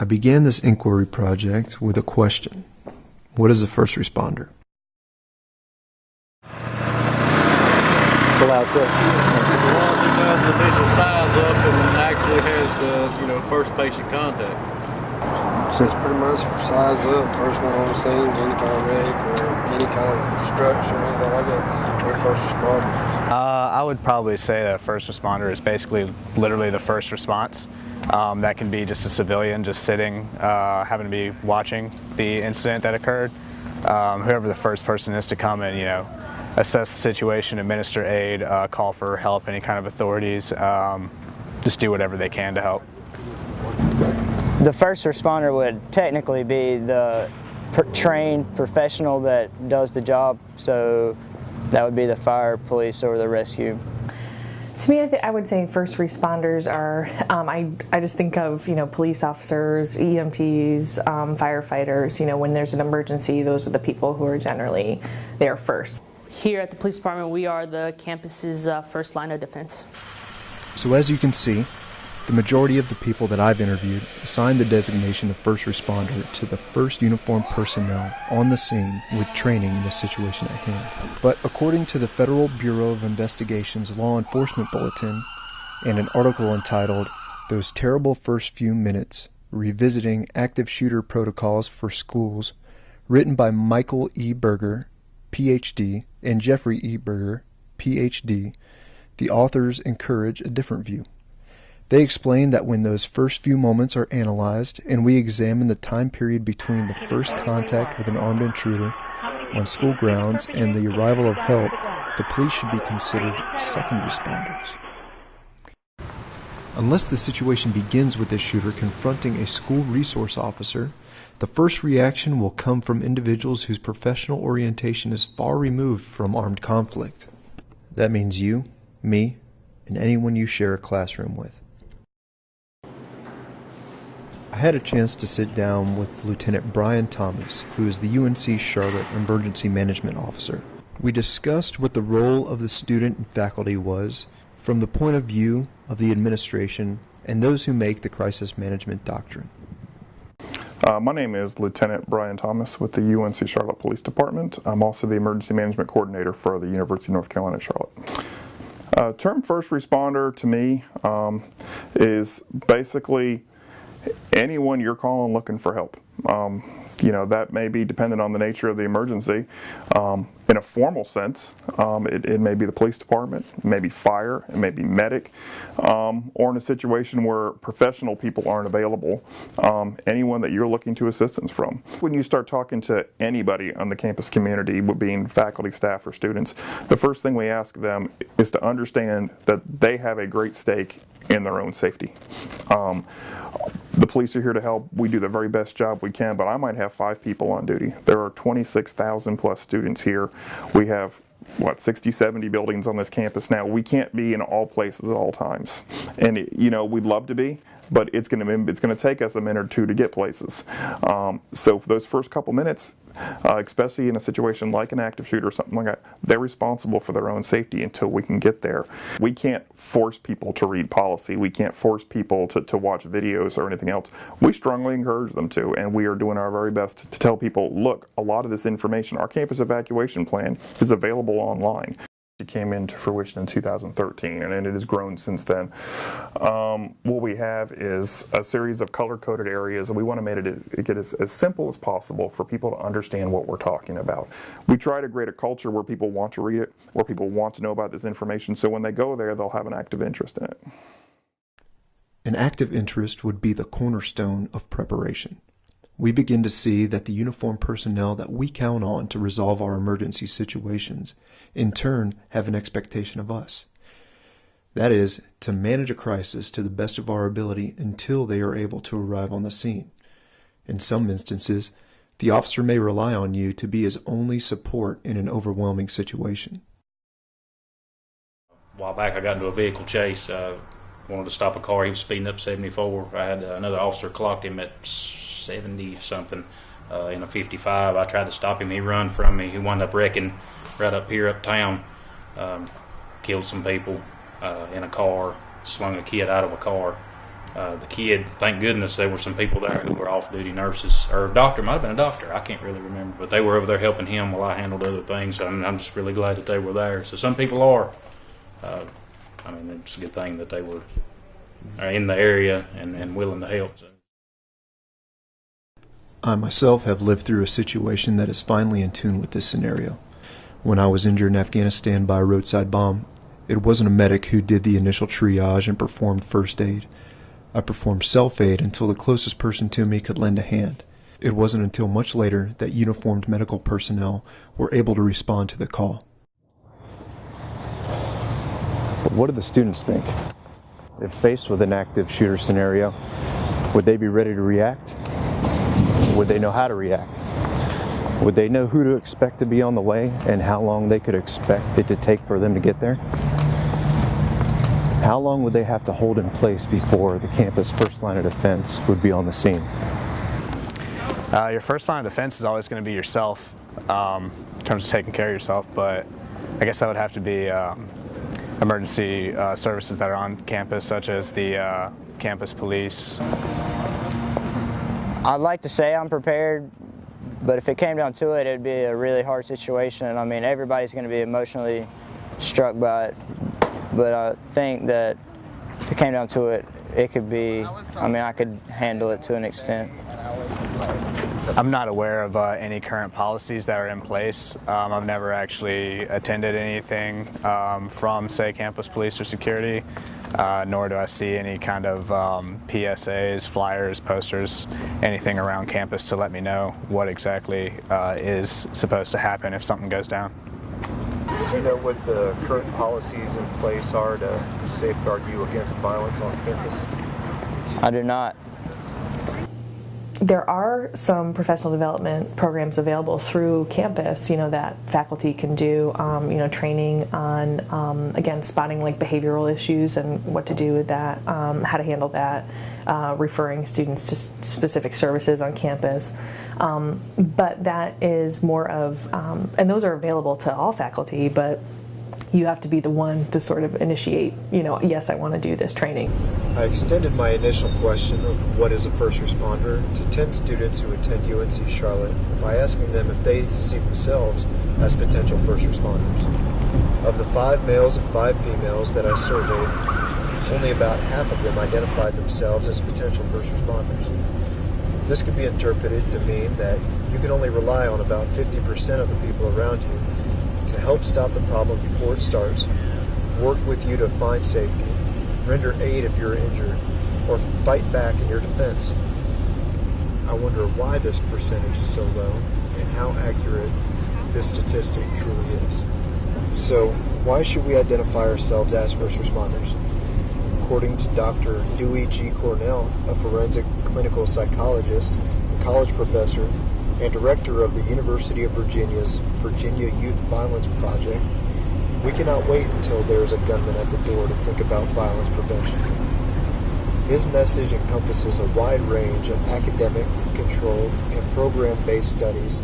I began this inquiry project with a question. What is a first responder? It's a loud truck. Once he does the initial size up and actually has the first patient contact. So it's pretty much size up, first one on the scene, any kind of wreck or any kind of structure or anything like that. We're first responders. I would probably say that a first responder is basically literally the first response. That can be just a civilian just sitting, having to be watching the incident that occurred. Whoever the first person is to come and, assess the situation, administer aid, call for help, any kind of authorities, just do whatever they can to help. The first responder would technically be the trained professional that does the job, so that would be the fire, police, or the rescue. To me, I would say first responders are, I just think of, police officers, EMTs, firefighters. When there's an emergency, those are the people who are generally there first. Here at the police department, we are the campus's first line of defense. So as you can see, the majority of the people that I've interviewed assigned the designation of first responder to the first uniformed personnel on the scene with training in the situation at hand. But according to the Federal Bureau of Investigation's Law Enforcement Bulletin and an article entitled "Those Terrible First Few Minutes, Revisiting Active Shooter Protocols for Schools," written by Michael E. Berger, Ph.D., and Jeffrey E. Berger, Ph.D., the authors encourage a different view. They explain that when those first few moments are analyzed and we examine the time period between the first contact with an armed intruder on school grounds and the arrival of help, the police should be considered second responders. Unless the situation begins with the shooter confronting a school resource officer, the first reaction will come from individuals whose professional orientation is far removed from armed conflict. That means you, me, and anyone you share a classroom with. I had a chance to sit down with Lieutenant Brian Thomas, who is the UNC Charlotte Emergency Management Officer. We discussed what the role of the student and faculty was from the point of view of the administration and those who make the crisis management doctrine. My name is Lieutenant Brian Thomas with the UNC Charlotte Police Department. I'm also the Emergency Management Coordinator for the University of North Carolina at Charlotte. Term first responder to me is basically anyone you're calling looking for help. That may be dependent on the nature of the emergency. In a formal sense, it may be the police department, it may be fire, it may be medic, or in a situation where professional people aren't available, anyone that you're looking to assistance from. When you start talking to anybody on the campus community, being faculty, staff, or students, the first thing we ask them is to understand that they have a great stake in their own safety. The police are here to help. We do the very best job we can, but I might have 5 people on duty. There are 26,000 plus students here. We have 60, 70 buildings on this campus now. We can't be in all places at all times. And we'd love to be, but it's going to take us a minute or two to get places. So for those first couple minutes, especially in a situation like an active shooter or something like that, they're responsible for their own safety until we can get there. We can't force people to read policy. We can't force people to watch videos or anything else. We strongly encourage them to, and we are doing our very best to tell people, look, a lot of this information, our campus evacuation plan is available online. It came into fruition in 2013, and it has grown since then. What we have is a series of color-coded areas, and we want to make it as simple as possible for people to understand what we're talking about. We try to create a culture where people want to read it, where people want to know about this information, so when they go there, they'll have an active interest in it. An active interest would be the cornerstone of preparation. We begin to see that the uniformed personnel that we count on to resolve our emergency situations in turn have an expectation of us. That is, to manage a crisis to the best of our ability until they are able to arrive on the scene. In some instances, the officer may rely on you to be his only support in an overwhelming situation. A while back I got into a vehicle chase. Wanted to stop a car. He was speeding up 74. I had another officer clocked him at 70-something in a 55. I tried to stop him. He run from me. He wound up wrecking right up here uptown. Killed some people in a car, slung a kid out of a car. The kid, thank goodness there were some people there who were off-duty nurses, or a doctor, might have been a doctor, I can't really remember, but they were over there helping him while I handled other things, so I'm just really glad that they were there. So some people are, it's a good thing that they were in the area and willing to help. So. I myself have lived through a situation that is finely in tune with this scenario. When I was injured in Afghanistan by a roadside bomb, it wasn't a medic who did the initial triage and performed first aid. I performed self-aid until the closest person to me could lend a hand. It wasn't until much later that uniformed medical personnel were able to respond to the call. But what do the students think? If faced with an active shooter scenario, would they be ready to react? Would they know how to react? Would they know who to expect to be on the way and how long they could expect it to take for them to get there? How long would they have to hold in place before the campus first line of defense would be on the scene? Your first line of defense is always going to be yourself, in terms of taking care of yourself, but I guess that would have to be emergency services that are on campus, such as the campus police. I'd like to say I'm prepared, but if it came down to it, it'd be a really hard situation. I mean, everybody's going to be emotionally struck by it, but I think that if it came down to it, it could be, I could handle it to an extent. I'm not aware of any current policies that are in place. I've never actually attended anything from, say, campus police or security, nor do I see any kind of PSAs, flyers, posters, anything around campus to let me know what exactly is supposed to happen if something goes down. Do you know what the current policies in place are to safeguard you against violence on campus? I do not. There are some professional development programs available through campus, that faculty can do, training on, again, spotting like behavioral issues and what to do with that, how to handle that, referring students to specific services on campus. But that is more of, and those are available to all faculty, but you have to be the one to sort of initiate, yes, I want to do this training. I extended my initial question of what is a first responder to 10 students who attend UNC Charlotte by asking them if they see themselves as potential first responders. Of the 5 males and 5 females that I surveyed, only about half of them identified themselves as potential first responders. This could be interpreted to mean that you can only rely on about 50% of the people around you to help stop the problem before it starts, work with you to find safety, render aid if you're injured, or fight back in your defense. I wonder why this percentage is so low and how accurate this statistic truly is. So, why should we identify ourselves as first responders? According to Dr. Dewey G. Cornell, a forensic clinical psychologist and college professor and director of the University of Virginia's Virginia Youth Violence Project, we cannot wait until there is a gunman at the door to think about violence prevention. His message encompasses a wide range of academic, controlled, and program-based studies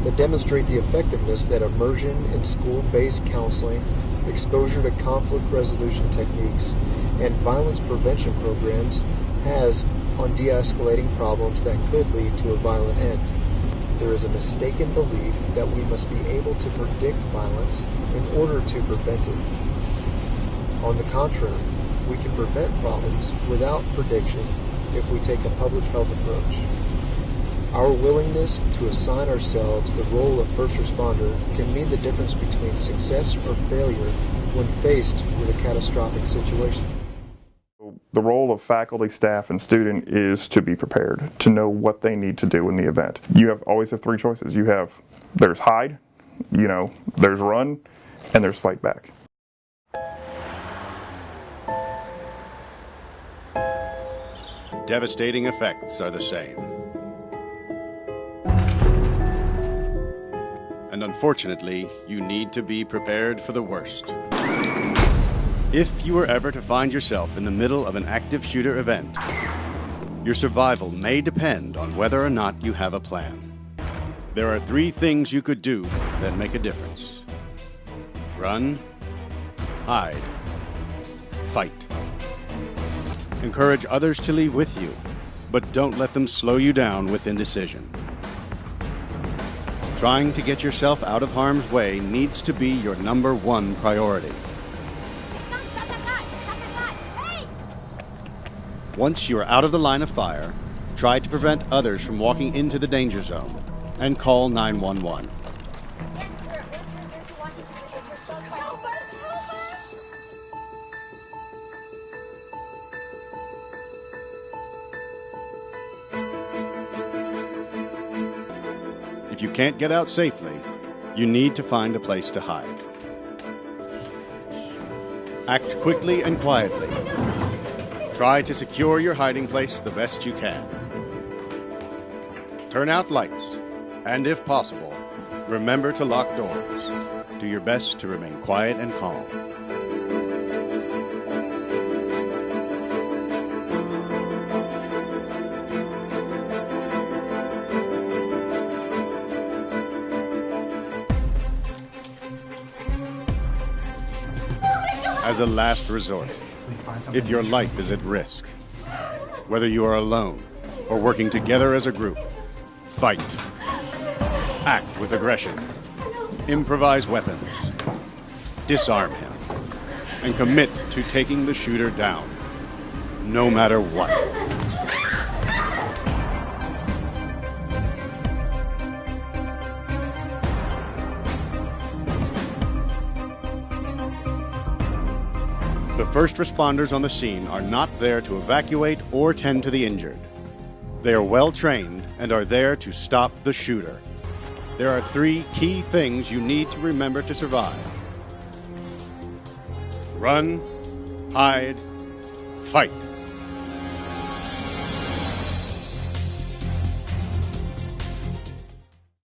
that demonstrate the effectiveness that immersion in school-based counseling, exposure to conflict resolution techniques, and violence prevention programs has on de-escalating problems that could lead to a violent end. There is a mistaken belief that we must be able to predict violence in order to prevent it. On the contrary, we can prevent problems without prediction if we take a public health approach. Our willingness to assign ourselves the role of first responder can mean the difference between success or failure when faced with a catastrophic situation. The role of faculty, staff, and student is to be prepared, to know what they need to do in the event. You always have 3 choices. There's hide, there's run, and there's fight back. Devastating effects are the same. And unfortunately, you need to be prepared for the worst. If you were ever to find yourself in the middle of an active shooter event, your survival may depend on whether or not you have a plan. There are 3 things you could do that make a difference. Run, hide, fight. Encourage others to leave with you, but don't let them slow you down with indecision. Trying to get yourself out of harm's way needs to be your number one priority. Once you are out of the line of fire, try to prevent others from walking into the danger zone and call 911. If you can't get out safely, you need to find a place to hide. Act quickly and quietly. Try to secure your hiding place the best you can. Turn out lights, and if possible, remember to lock doors. Do your best to remain quiet and calm. As a last resort, if your life is at risk, whether you are alone or working together as a group, fight. Act with aggression. Improvise weapons. Disarm him. And commit to taking the shooter down, no matter what. The first responders on the scene are not there to evacuate or tend to the injured. They are well trained and are there to stop the shooter. There are 3 key things you need to remember to survive. Run, hide, fight.